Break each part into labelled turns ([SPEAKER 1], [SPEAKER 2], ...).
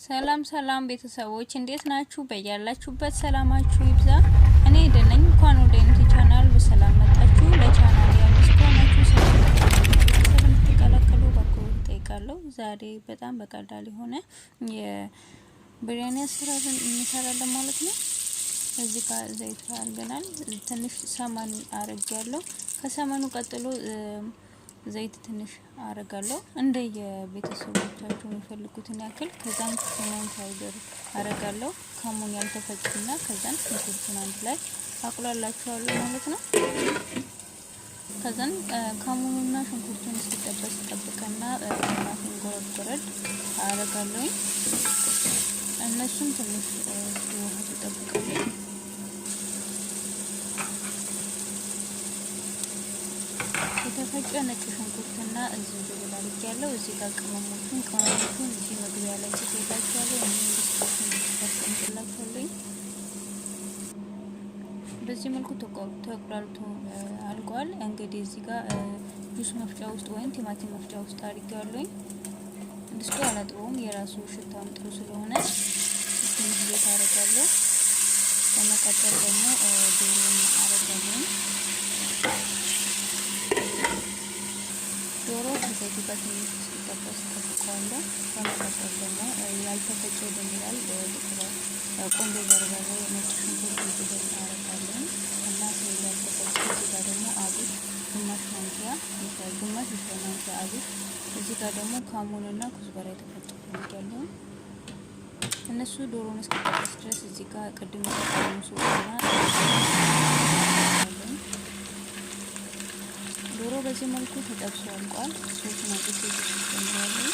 [SPEAKER 1] ሰላም ሰላም ቤተሰቦች እንዴት ናችሁ? በያላችሁበት ሰላማችሁ ይብዛ። እኔ ደነኝ እንኳን ወደ ዩቲዩብ ቻናል በሰላም መጣችሁ። ለቻናሌ አዲስ ከሆናችሁ ሰብስክራይብ ተቀላቀሉ በአክብሮት እጠይቃለሁ። ዛሬ በጣም በቀላል የሆነ የብርያኒ አሰራር እንሰራለን ማለት ነው። እዚህ ጋር ዘይት አድርገናል። ትንሽ ሰማን አረጋለሁ። ከሰማኑ ቀጥሎ ዘይት ትንሽ አረጋለሁ እንደ የቤተሰቦቻችሁ የሚፈልጉትን ያክል። ከዛም ኩመን ፓውደር አረጋለሁ። ከሙን ያልተፈጨና ከዛም ሽንኩርቱን አንድ ላይ አቁላላችኋለሁ ማለት ነው። ከዛም ከሙኑና ሽንኩርቱን ሲጠበስ ጠብቀና ቲማቲም ጎረድ አረጋለሁ። እነሱም ትንሽ ሲዋሃዱ ጠብቀው የተፈጨ ነጭ ሽንኩርትና ዝንጅብል አድርጌያለሁ። እዚህ ጋር ቅመሞቹን እዚህ መግቢያ ላይ ተዘጋጅቷል። በዚህ መልኩ ተቆራርጦ አልቋል። እንግዲህ እዚህ ጋር ጁስ መፍጫ ውስጥ ወይም ቲማቲም መፍጫ ውስጥ አድርጌያለሁ። ድስቱ አላጥበውም፣ የራሱ ሽታም ጥሩ ስለሆነ ትንሽ ዘይት አደርጋለሁ። በመቀጠል ደግሞ ዶሮውን አደርጋለሁ። ዶሮ ከዘይቱ ጋር ትንሽ ሲጠበስ ጠብቀዋለሁ። በመቀጠል ደግሞ ያልተፈጨ ድንብላል ቆንጆ በርበሬ፣ ነጭ ሽንኩርት ዝንጅብል አደርጋለሁ እና ያልተፈጨ እዚህ ጋር ደግሞ አብሽ ግማሽ ማንኪያ አብሽ። እዚህ ጋር ደግሞ ካሙንና ኩዝበራ የተፈጨ አድርጌያለሁ። እነሱ ዶሮውን እስኪጠበስ ድረስ እዚህ ጋር ቅድም የተቀመሙ ሶስና ዶሮ በዚህ መልኩ ተጠብሶ አልቋል። ሶስቱን አጥቼ ጨምራለሁ።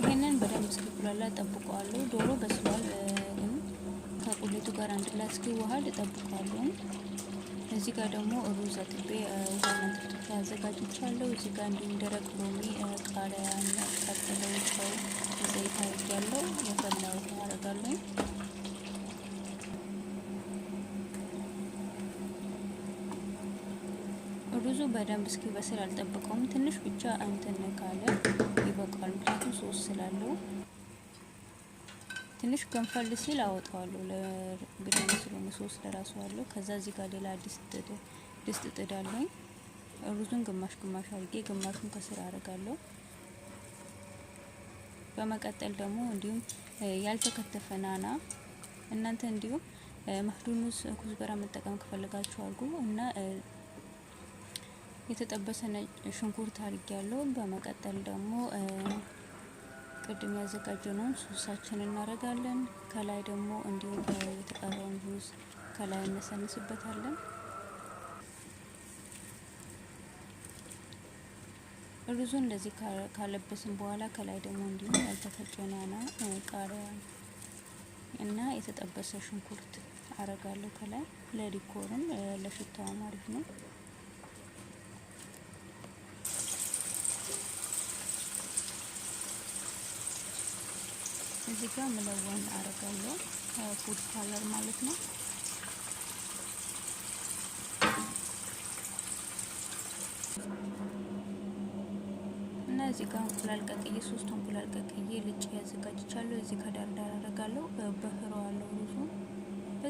[SPEAKER 1] ይሄንን በደንብ እስኪቁላላ ጠብቀዋለሁ። ዶሮ በስሏል፣ ግን ከቁሌቱ ጋር አንድ ላይ እስኪዋሃድ ጠብቀዋለሁ። እዚህ ጋር ደግሞ ሩዝ አጥቤ ውሃና ትፍትፍ አዘጋጅቻለሁ። እዚህ ጋር እንዲሁም ደረቅ ሎሚ፣ ቃሪያ፣ ያቃጠለው ጨው፣ ዘይት አድርጌያለሁ። የፈላ ውሃ አደርጋለሁ። ሩዙ በደንብ እስኪበስል አልጠብቀውም። ትንሽ ብቻ እንትን ካለ ይበቃል። ምክንያቱም ሶስ ስላለው ትንሽ ገንፈል ሲል አወጣዋለሁ። ለብርያኒ ስለሆነ ሶስ ለራሱ አለው። ከዛ እዚህ ጋር ሌላ ድስት ጥዳለሁ። ሩዙን ግማሽ አድርጌ ግማሹን ከስር አደርጋለሁ። በመቀጠል ደግሞ እንዲሁም ያልተከተፈ ናና እናንተ እንዲሁም መህዱኑስ ኩዝበራ መጠቀም ከፈለጋችሁ አድርጉ እና የተጠበሰ ነጭ ሽንኩርት አድርጌያለሁ። በመቀጠል ደግሞ ቅድም ያዘጋጀነውን ሶሳችንን እናደርጋለን። ከላይ ደግሞ እንዲሁም የተቀረውን ሩዝ ከላይ እንሰንስበታለን። ሩዙን እንደዚህ ካለበስን በኋላ ከላይ ደግሞ እንዲሁም ያልተፈጨ ናና፣ ቃሪያ እና የተጠበሰ ሽንኩርት አረጋለሁ ከላይ ለዲኮርም ለሽታውም አሪፍ ነው። እዚህ ጋር መለወን አረጋለሁ፣ ፉድ ካለር ማለት ነው። እና እዚህ ጋር እንቁላል ቀቅዬ 3 እንቁላል ቀቅዬ ልጭ ያዘጋጅቻለሁ። እዚህ ከዳር ዳር አረጋለሁ። በህሮ አለው ሩዙ